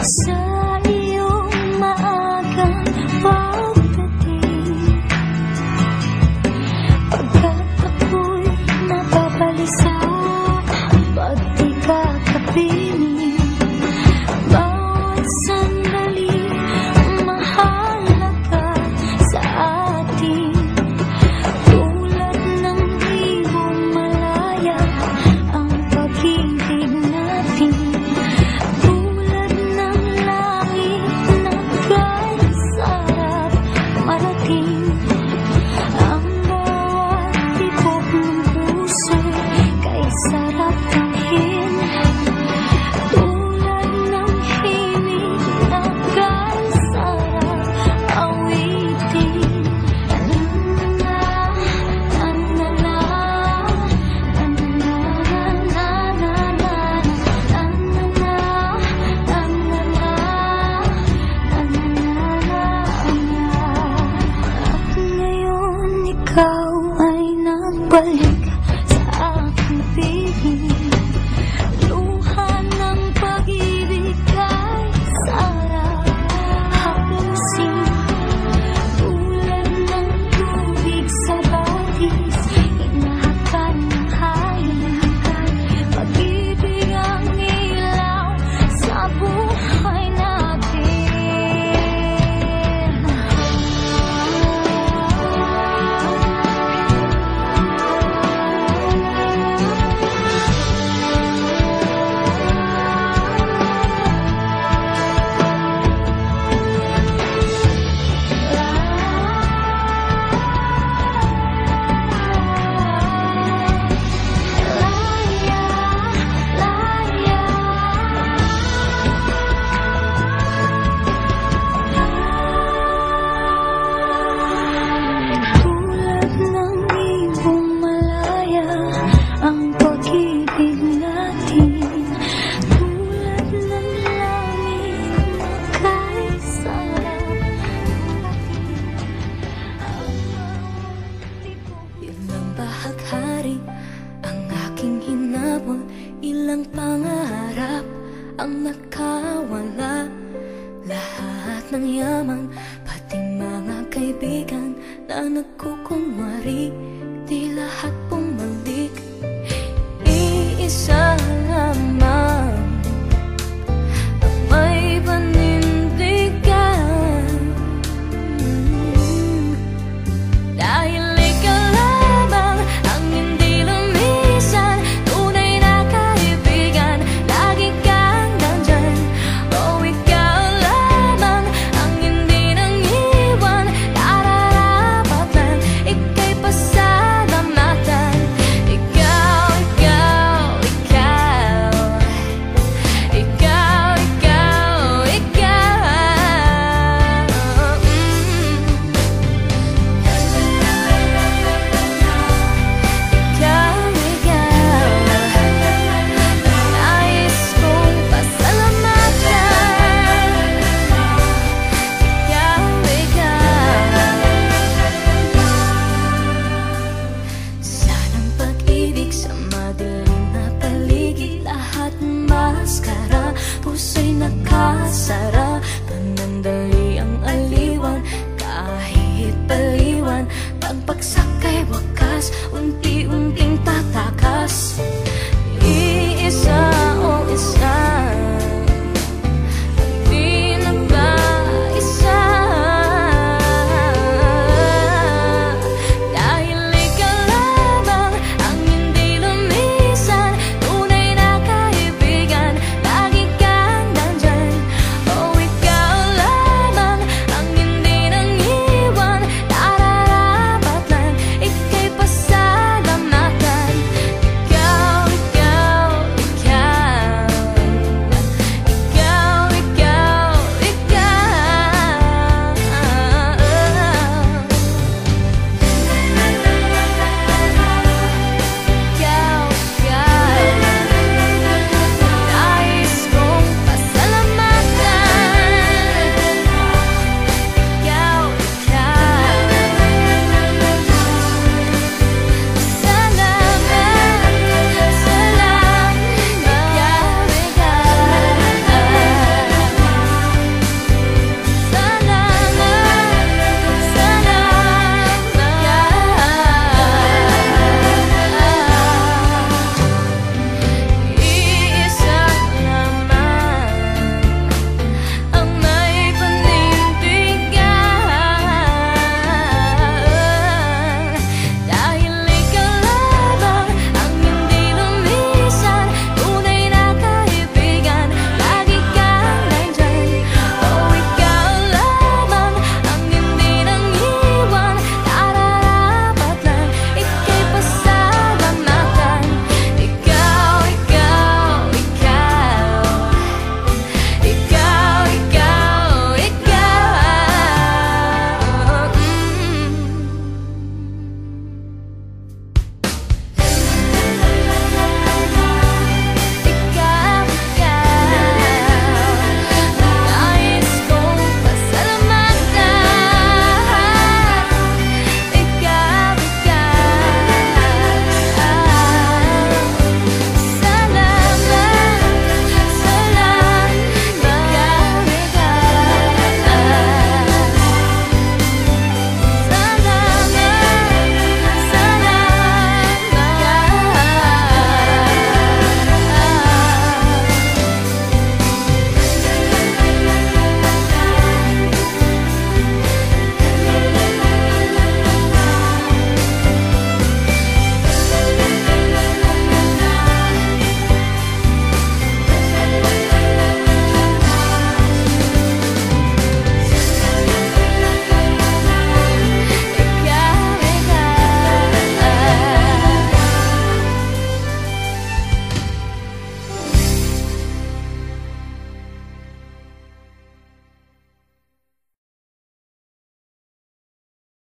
sa iyong maagang pagdating. Pagkat ako'y nababalisa, pag di ka kapiling, bawat sandali mahalaga sa atin. Tulad ng ibong malaya ang pag-ibig natin. Tulad ng langit na kay sarap marating. Ang bawat tibok ng puso'y kay sarap tanghin. Tulad ng himig na kay sarap awitin. At ngayon ikaw ay nagbalik sa aking piling. Luha ng pag-ibig kay sarap hapusin. Tulad ng tubig sa batis, hinahakan ng hangin. Pag-ibig ang ilaw sa buhay natin. Tulad ng ibong malaya ang pag-ibig natin. Tulad ng langit na kay sarap marating. Ang bawat tibok Ilang bahaghari ang aking hinabol, ilang pangarap ang nakawala. Lahat ng yaman, pati mga kaibigan na nagkukunwari, di lahat bumalik. Iisa